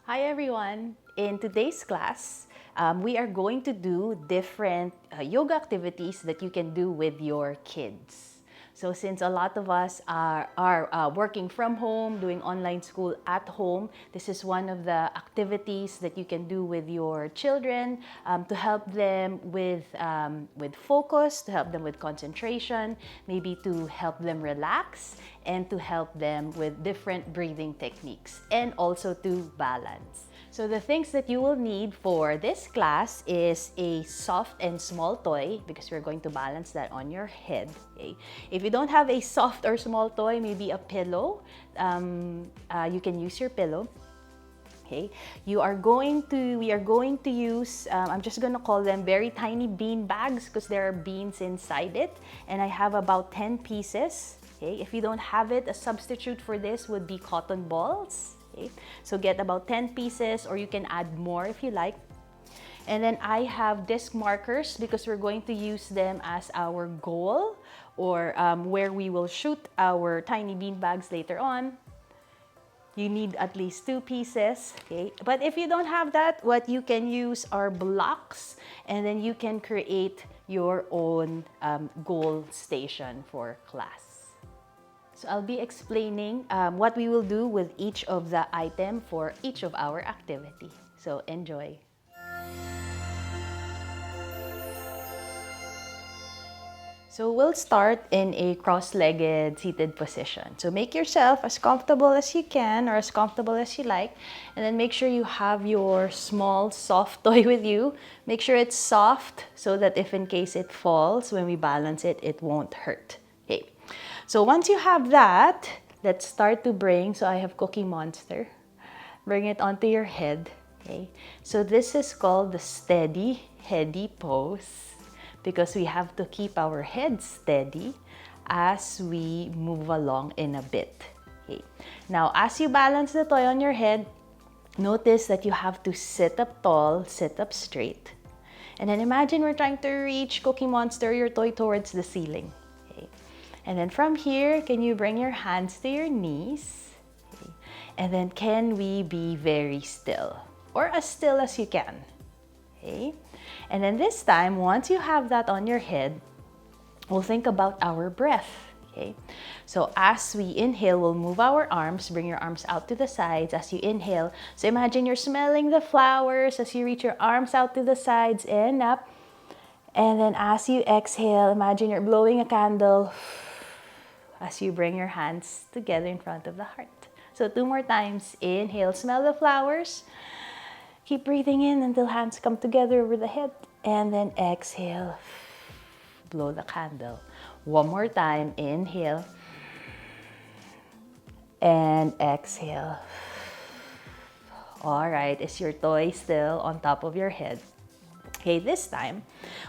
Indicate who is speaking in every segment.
Speaker 1: Hi everyone! In today's class, we are going to do different yoga activities that you can do with your kids. So since a lot of us are working from home, doing online school at home, this is one of the activities that you can do with your children to help them with focus, to help them with concentration, maybe to help them relax, and to help them with different breathing techniques, and also to balance. So the things that you will need for this class is a soft and small toy because we're going to balance that on your head. Okay? If you don't have a soft or small toy, maybe a pillow, you can use your pillow. Okay, we are going to use, I'm just going to call them very tiny bean bags because there are beans inside it. And I have about 10 pieces. Okay, if you don't have it, a substitute for this would be cotton balls. Okay, so get about 10 pieces, or you can add more if you like. And then I have disc markers because we're going to use them as our goal, or where we will shoot our tiny bean bags later on. You need at least 2 pieces, okay? But if you don't have that, what you can use are blocks, and then you can create your own goal station for class. So I'll be explaining what we will do with each of the item for each of our activity. So enjoy. So we'll start in a cross-legged seated position. So make yourself as comfortable as you can, or as comfortable as you like, and then make sure you have your small soft toy with you. Make sure it's soft so that if in case it falls, when we balance it, it won't hurt. Okay. So once you have that, let's start to bring, so I have Cookie Monster. Bring it onto your head. Okay. So this is called the steady heady pose, because we have to keep our head steady as we move along in a bit. Okay. Now, as you balance the toy on your head, notice that you have to sit up tall, sit up straight. And then imagine we're trying to reach Cookie Monster, your toy, towards the ceiling. Okay. And then from here, can you bring your hands to your knees? Okay. And then can we be very still, or as still as you can? Okay. And then this time, once you have that on your head, we'll think about our breath. Okay. So as we inhale, we'll move our arms, bring your arms out to the sides as you inhale. So imagine you're smelling the flowers as you reach your arms out to the sides and up. And then as you exhale, imagine you're blowing a candle as you bring your hands together in front of the heart. So 2 more times. Inhale, smell the flowers. Keep breathing in until hands come together over the head. And then exhale, blow the candle. 1 more time, inhale. And exhale. All right, is your toy still on top of your head? Okay, this time,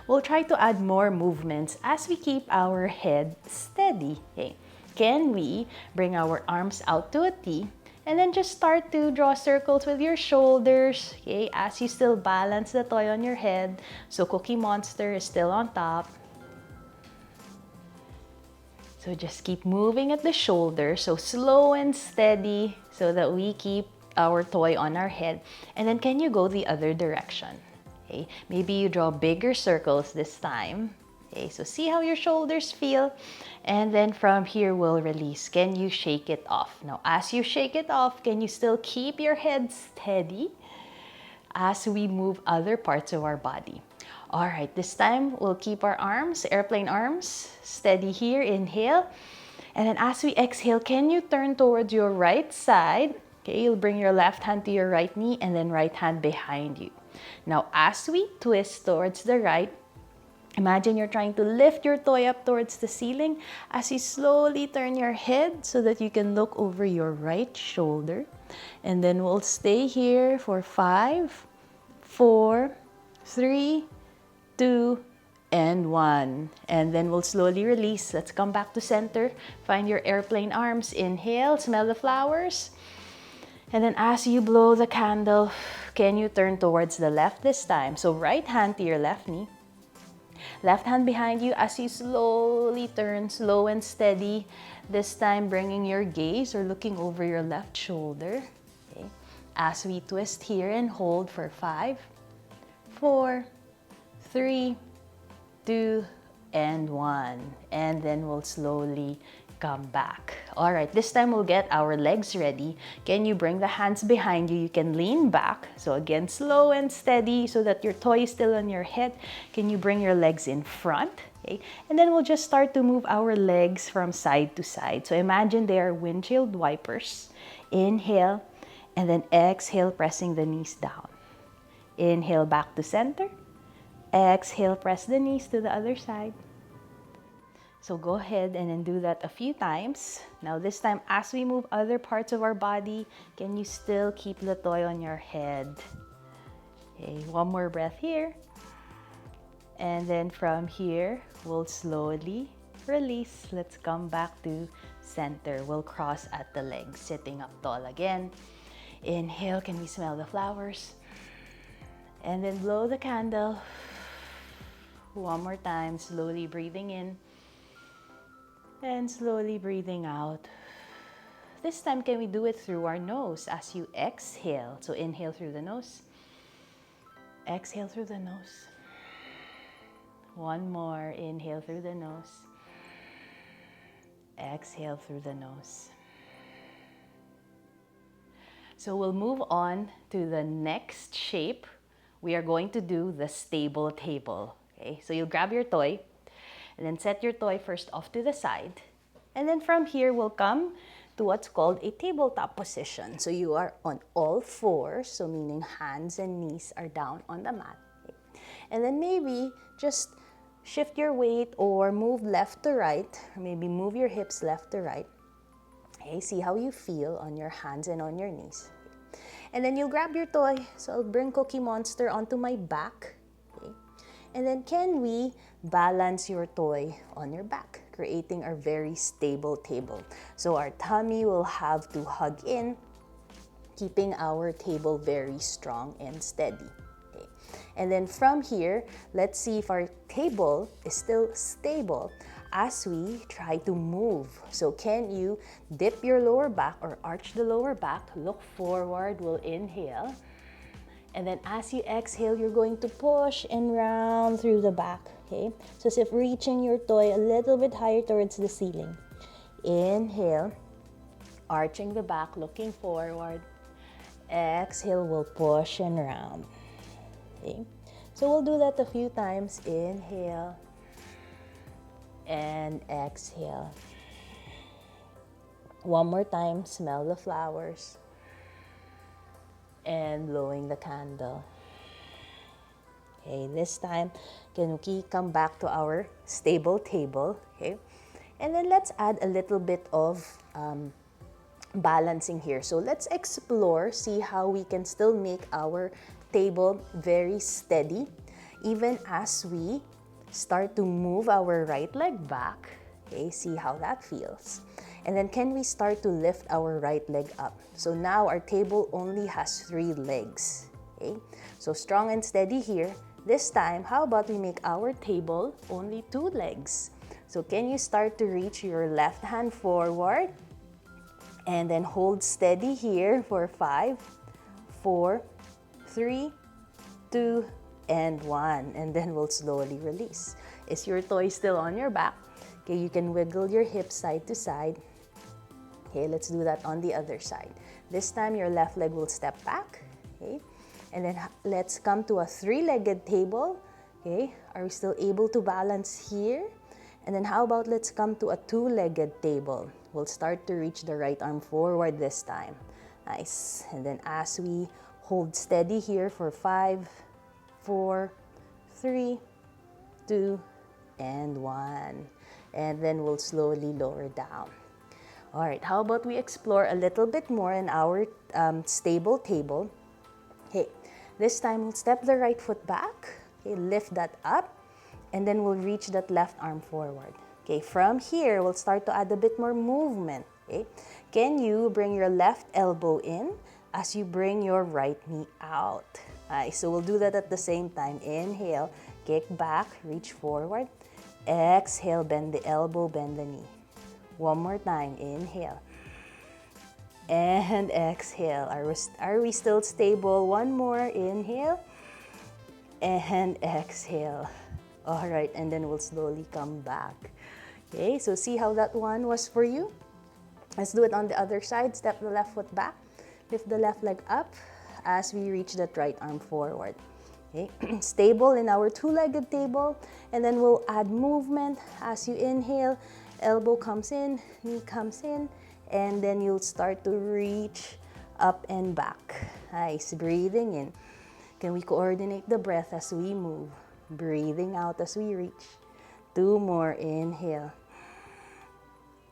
Speaker 1: we'll try to add more movements as we keep our head steady. Okay, can we bring our arms out to a T? And then just start to draw circles with your shoulders, okay, as you still balance the toy on your head. So Cookie Monster is still on top. So just keep moving at the shoulder, so slow and steady, so that we keep our toy on our head. And then can you go the other direction? Okay, maybe you draw bigger circles this time. Okay, so see how your shoulders feel. And then from here, we'll release. Can you shake it off? Now, as you shake it off, can you still keep your head steady as we move other parts of our body? All right, this time, we'll keep our arms, airplane arms, steady here. Inhale. And then as we exhale, can you turn towards your right side? Okay, you'll bring your left hand to your right knee and then right hand behind you. Now, as we twist towards the right, imagine you're trying to lift your toy up towards the ceiling as you slowly turn your head so that you can look over your right shoulder. And then we'll stay here for 5, 4, 3, 2, and 1. And then we'll slowly release. Let's come back to center. Find your airplane arms. Inhale, smell the flowers. And then as you blow the candle, can you turn towards the left this time? So right hand to your left knee. Left hand behind you as you slowly turn, slow and steady. This time bringing your gaze or looking over your left shoulder. Okay. As we twist here and hold for 5, 4, 3, 2, and 1. And then we'll slowly come back. All right, this time we'll get our legs ready. Can you bring the hands behind you? You can lean back. So again, slow and steady so that your toy is still on your head. Can you bring your legs in front? Okay. And then we'll just start to move our legs from side to side. So imagine they are windshield wipers. Inhale, and then exhale, pressing the knees down. Inhale back to center. Exhale, press the knees to the other side. So go ahead and then do that a few times. Now this time, as we move other parts of our body, can you still keep the toy on your head? Okay, one more breath here. And then from here, we'll slowly release. Let's come back to center. We'll cross at the legs, sitting up tall again. Inhale, can we smell the flowers? And then blow the candle. One more time, slowly breathing in. And slowly breathing out. This time, can we do it through our nose as you exhale? So inhale through the nose. Exhale through the nose. One more. Inhale through the nose. Exhale through the nose. So we'll move on to the next shape. We are going to do the stable table. Okay, so you'll grab your toy. And then set your toy first off to the side. And then from here, we'll come to what's called a tabletop position. So you are on all fours, so meaning hands and knees are down on the mat. Okay. And then maybe just shift your weight or move left to right, or maybe move your hips left to right. Okay, see how you feel on your hands and on your knees. Okay. And then you'll grab your toy. So I'll bring Cookie Monster onto my back. Okay. And then can we balance your toy on your back, creating a very stable table. So our tummy will have to hug in, keeping our table very strong and steady. Okay. And then from here, let's see if our table is still stable as we try to move. So can you dip your lower back or arch the lower back, look forward, we'll inhale. And then as you exhale, you're going to push and round through the back, okay? So as if reaching your toy a little bit higher towards the ceiling. Inhale, arching the back, looking forward. Exhale, we'll push and round, okay? So we'll do that a few times. Inhale and exhale. One more time, smell the flowers. And blowing the candle. Okay, this time, can we come back to our stable table, okay? And then let's add a little bit of balancing here. So let's explore, see how we can still make our table very steady, even as we start to move our right leg back, okay? See how that feels. And then can we start to lift our right leg up? So now our table only has 3 legs, okay? So strong and steady here. This time, how about we make our table only 2 legs? So can you start to reach your left hand forward? And then hold steady here for 5, 4, 3, 2, and 1. And then we'll slowly release. Is your toy still on your back? Okay, you can wiggle your hips side to side. Okay, let's do that on the other side. This time, your left leg will step back. Okay, and then let's come to a 3-legged table. Okay, are we still able to balance here? And then how about let's come to a 2-legged table. We'll start to reach the right arm forward this time. Nice. And then as we hold steady here for 5, 4, 3, 2, and 1. And then we'll slowly lower down. All right, how about we explore a little bit more in our stable table. Okay, this time we'll step the right foot back. Okay, lift that up. And then we'll reach that left arm forward. Okay, from here, we'll start to add a bit more movement. Okay, can you bring your left elbow in as you bring your right knee out? Nice, so we'll do that at the same time. Inhale, kick back, reach forward. Exhale, bend the elbow, bend the knee. One more time, inhale. and exhale. Are we still stable? One more, inhale, and exhale. All right, and then we'll slowly come back. Okay, so see how that one was for you? Let's do it on the other side. Step the left foot back. Lift the left leg up as we reach that right arm forward. Okay, stable in our two-legged table, and then we'll add movement as you inhale. Elbow comes in, knee comes in, and then you'll start to reach up and back. Nice, breathing in. Can we coordinate the breath as we move? Breathing out as we reach. Two more, inhale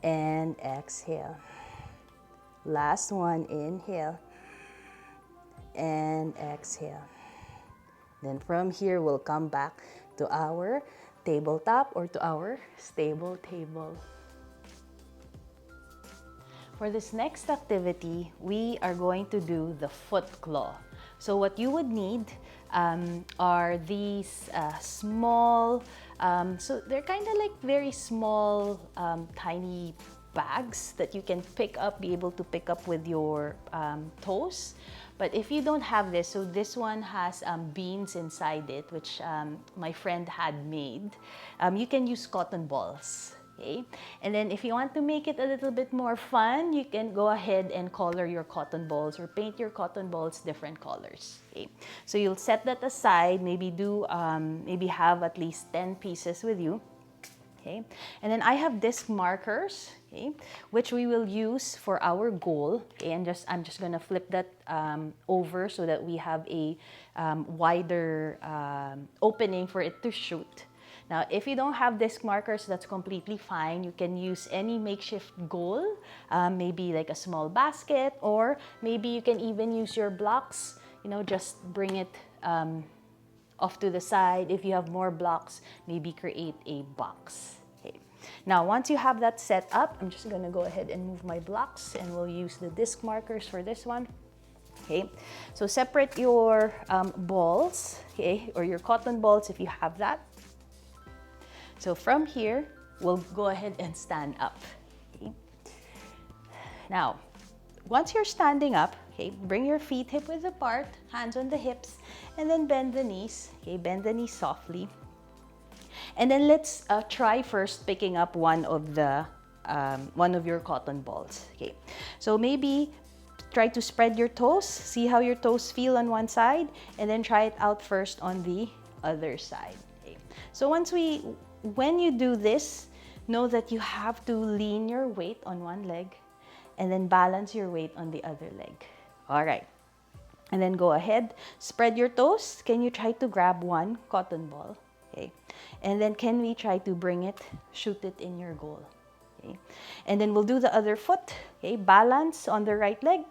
Speaker 1: and exhale. Last one, inhale and exhale. Then from here, we'll come back to our tabletop or to our stable table. For this next activity, we are going to do the foot claw. So what you would need are these small, so they're kind of like very small, tiny bags that you can pick up, be able to pick up with your toes. But if you don't have this, so this one has beans inside it, which my friend had made. You can use cotton balls. Okay? And then if you want to make it a little bit more fun, you can go ahead and color your cotton balls or paint your cotton balls different colors. Okay? So you'll set that aside, maybe maybe have at least 10 pieces with you. Okay? And then I have disc markers, okay, which we will use for our goal. Okay? And I'm just gonna flip that over so that we have a wider opening for it to shoot. Now, if you don't have disc markers, that's completely fine. You can use any makeshift goal, maybe like a small basket, or maybe you can even use your blocks, you know, just bring it off to the side. If you have more blocks, maybe create a box. Okay. Now, once you have that set up, I'm just gonna go ahead and move my blocks and we'll use the disc markers for this one. Okay, so separate your balls, okay, or your cotton balls if you have that. So from here, we'll go ahead and stand up. Okay. Now, once you're standing up, okay, bring your feet hip width apart, hands on the hips, and then bend the knees. Okay, bend the knees softly. And then let's try first picking up one of your cotton balls. Okay, so maybe try to spread your toes. See how your toes feel on one side, and then try it out first on the other side. Okay. So when you do this, know that you have to lean your weight on one leg and then balance your weight on the other leg. All right. And then go ahead, spread your toes. Can you try to grab one cotton ball? Okay. And then can we try to bring it, shoot it in your goal? Okay. And then we'll do the other foot. Okay. Balance on the right leg.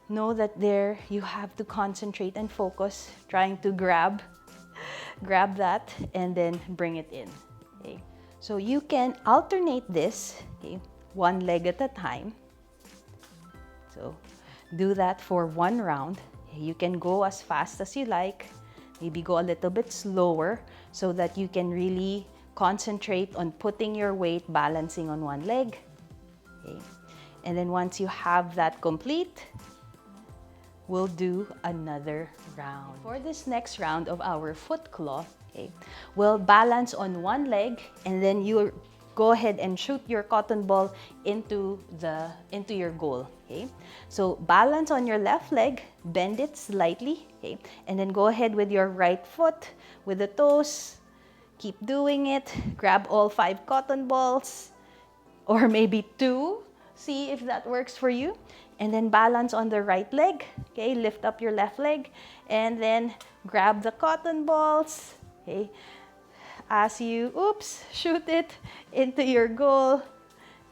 Speaker 1: Know that there you have to concentrate and focus, trying to grab that and then bring it in. Okay. So you can alternate this, okay, one leg at a time. So do that for one round. You can go as fast as you like, maybe go a little bit slower so that you can really concentrate on putting your weight, balancing on one leg. Okay. And then once you have that complete, we'll do another round. For this next round of our foot claw, okay, we'll balance on one leg and then you go ahead and shoot your cotton ball into your goal. Okay, so balance on your left leg, bend it slightly, okay, and then go ahead with your right foot with the toes. Keep doing it. Grab all 5 cotton balls, or maybe 2. See if that works for you. And then balance on the right leg. Okay, lift up your left leg and then grab the cotton balls. Okay, as you, shoot it into your goal,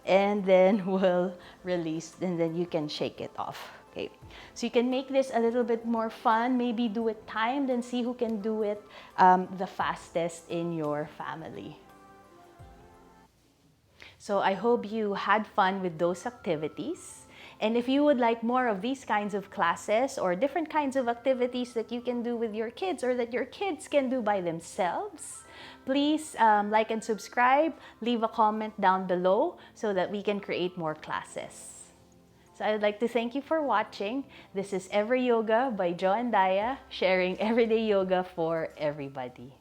Speaker 1: and then we'll release, and then you can shake it off. Okay, so you can make this a little bit more fun. Maybe do it timed and see who can do it the fastest in your family. So I hope you had fun with those activities. And if you would like more of these kinds of classes or different kinds of activities that you can do with your kids or that your kids can do by themselves, please like and subscribe, leave a comment down below so that we can create more classes. So I'd like to thank you for watching. This is Every Yoga by Jo and Daya, sharing everyday yoga for everybody.